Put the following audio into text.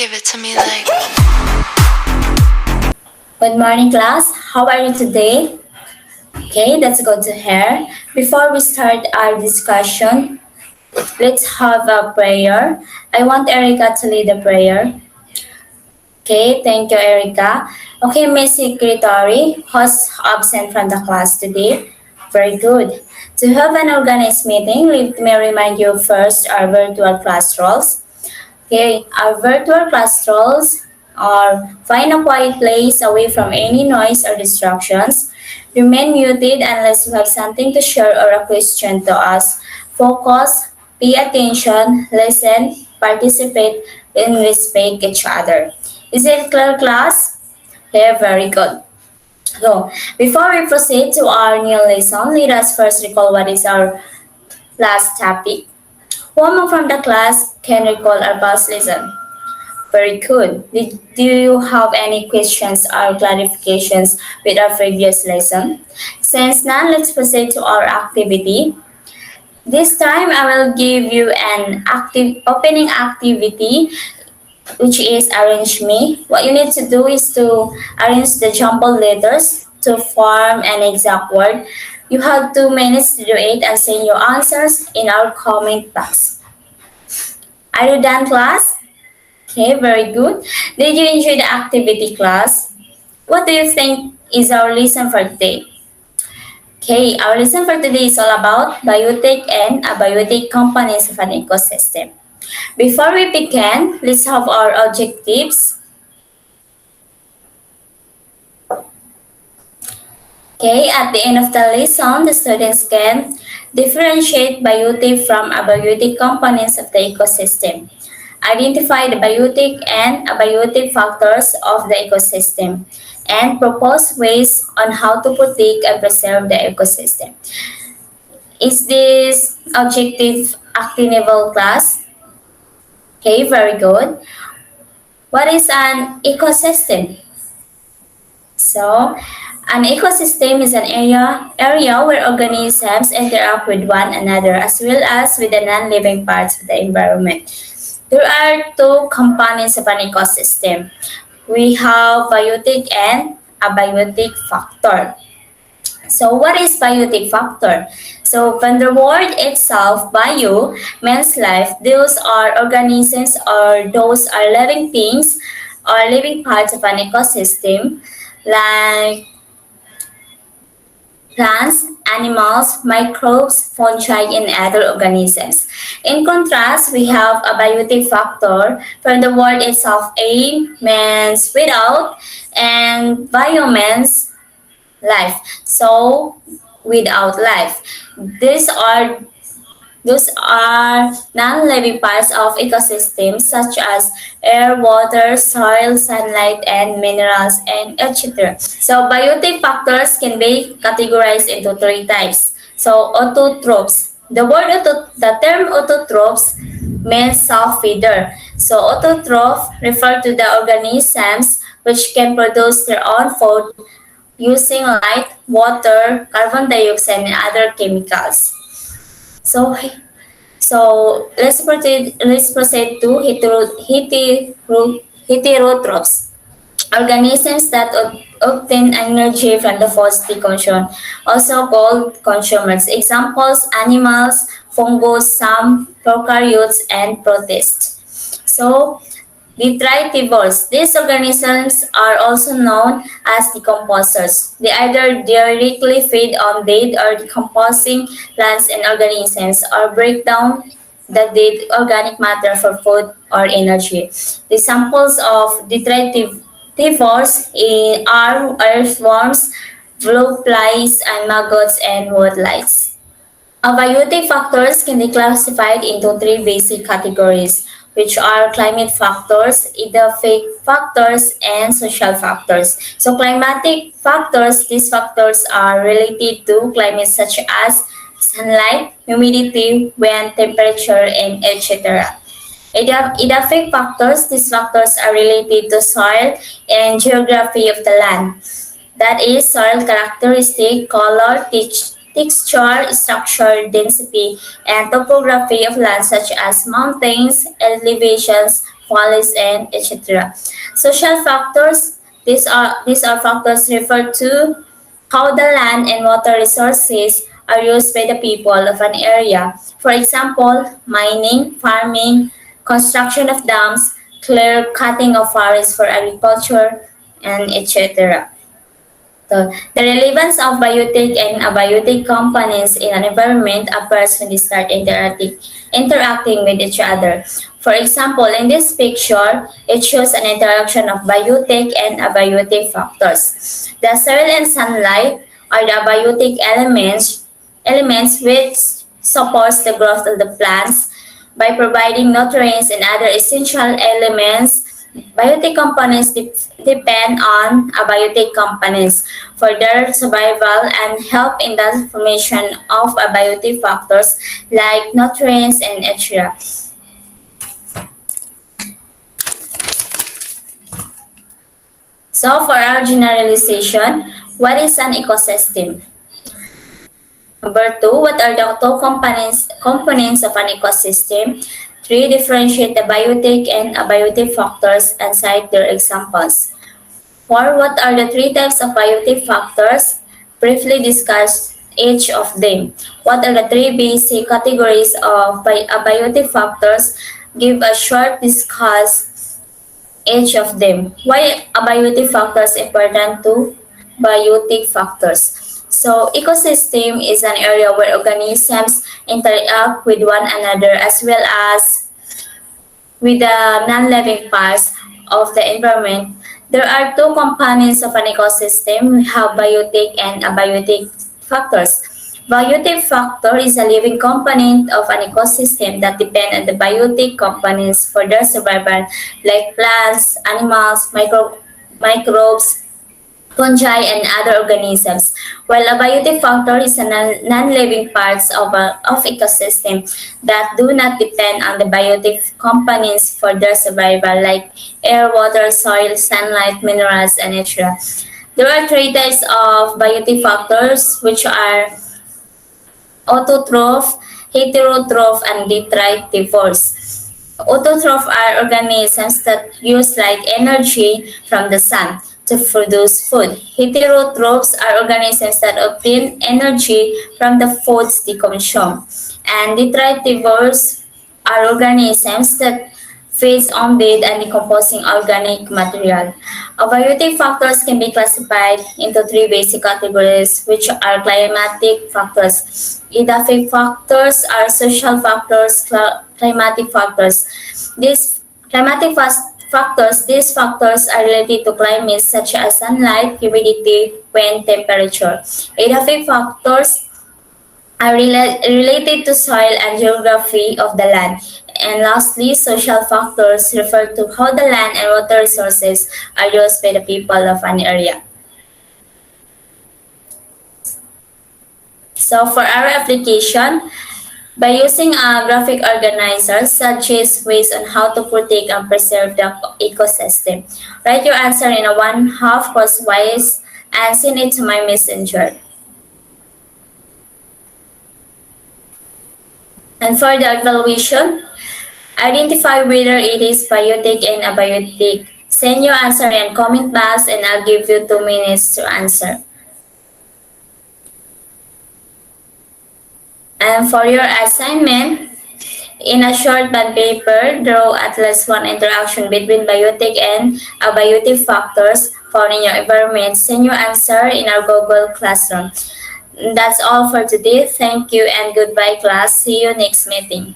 Give it to me like. Good morning, class. How are you today? Okay, that's good to hear. Before we start our discussion, let's have a prayer. I want Erica to lead the prayer. Okay, thank you, Erica. Okay, Miss Secretary, who's absent from the class today? Very good. To have an organized meeting, let me remind you first our virtual class roles. Okay, our virtual class roles are find a quiet place away from any noise or distractions. Remain muted unless you have something to share or a question to ask. Focus, pay attention, listen, participate, and respect each other. Is it clear, class? Okay, very good. So, before we proceed to our new lesson, let us first recall what is our last topic. Who among from the class can recall our past lesson? Very good. Do you have any questions or clarifications with our previous lesson? Since now, let's proceed to our activity. This time, I will give you an active opening activity, which is arrange me. What you need to do is to arrange the jumbled letters to form an exact word. You have 2 minutes to do it and send your answers in our comment box. Are you done, class? Okay, very good. Did you enjoy the activity, class? What do you think is our lesson for today? Okay, our lesson for today is all about biotic and abiotic components of an ecosystem. Before we begin, let's have our objectives. Okay, at the end of the lesson, the students can differentiate biotic from abiotic components of the ecosystem. Identify the biotic and abiotic factors of the ecosystem, and propose ways on how to protect and preserve the ecosystem. Is this objective actionable, class? Okay, very good. What is an ecosystem? So, an ecosystem is an area where organisms interact with one another as well as with the non-living parts of the environment. There are two components of an ecosystem. We have biotic and abiotic factor. So what is biotic factor? So from the word itself, bio means life. Those are organisms or those are living things or living parts of an ecosystem like plants, animals, microbes, fungi, and other organisms. In contrast, we have a biotic factor. From the word itself, a means without, and bio means life. So, without life. These are those are non-living parts of ecosystems such as air, water, soil, sunlight, and minerals, and etc. So biotic factors can be categorized into three types. So autotrophs. The term autotrophs means self-feeder. So autotroph refer to the organisms which can produce their own food using light, water, carbon dioxide, and other chemicals. So, let's proceed to heterotrophs, organisms that obtain energy from the decomposition, also called consumers. Examples: animals, fungus, some prokaryotes, and protists. So, detritivores. These organisms are also known as decomposers. They either directly feed on dead or decomposing plants and organisms or break down the dead organic matter for food or energy. The examples of detritivores are earthworms, blue flies, and maggots and woodlice. Abiotic factors can be classified into three basic categories, which are climate factors, edaphic factors, and social factors. So climatic factors, these factors are related to climate such as sunlight, humidity, wind, temperature, and etc. Edaphic factors, these factors are related to soil and geography of the land. That is soil characteristic, color, texture, structure, density, and topography of land such as mountains, elevations, policy, and etc. Social factors, these are factors refer to how the land and water resources are used by the people of an area. For example, mining, farming, construction of dams, clear cutting of forests for agriculture, and etc. The relevance of biotic and abiotic components in an environment appears when they start interacting with each other. For example, in this picture, it shows an interaction of biotic and abiotic factors. The soil and sunlight are the abiotic elements which supports the growth of the plants by providing nutrients and other essential elements. Biotic components depend on abiotic components for their survival and help in the formation of abiotic factors like nutrients and etc. So for our generalization, what is an ecosystem? Number two, what are the two components of an ecosystem? Three, differentiate the biotic and abiotic factors and cite their examples. Four, what are the three types of biotic factors? Briefly discuss each of them. What are the three basic categories of abiotic factors? Give a short discuss each of them. Why abiotic factors important to biotic factors? So, ecosystem is an area where organisms interact with one another as well as with the non-living parts of the environment. There are two components of an ecosystem. We have biotic and abiotic factors. Biotic factor is a living component of an ecosystem that depend on the biotic components for their survival, like plants, animals, microbes, fungi, and other organisms, while a biotic factor is a non-living parts of ecosystem that do not depend on the biotic components for their survival, like air, water, soil, sunlight, minerals, and etc. There are three types of biotic factors, which are autotroph, heterotroph, and detritivores. Autotroph are organisms that use light energy from the sun to produce food. Heterotrophs are organisms that obtain energy from the foods they consume. And detritivores are organisms that feeds on dead and decomposing organic material. Abiotic factors can be classified into three basic categories, which are climatic factors. Edaphic factors are social factors, climatic factors. These climatic factors, these factors are related to climate such as sunlight, humidity, wind, temperature. Edaphic factors are related to soil and geography of the land. And lastly, social factors refer to how the land and water resources are used by the people of an area. So for our application, by using a graphic organizer, suggest ways on how to protect and preserve the ecosystem. Write your answer in a 1/2 crosswise and send it to my messenger. And for the evaluation, identify whether it is biotic and abiotic. Send your answer in comment box and I'll give you 2 minutes to answer. And for your assignment, in a short bond paper, draw at least one interaction between biotic and abiotic factors found in your environment. Send your answer in our Google Classroom. That's all for today. Thank you and goodbye, class. See you next meeting.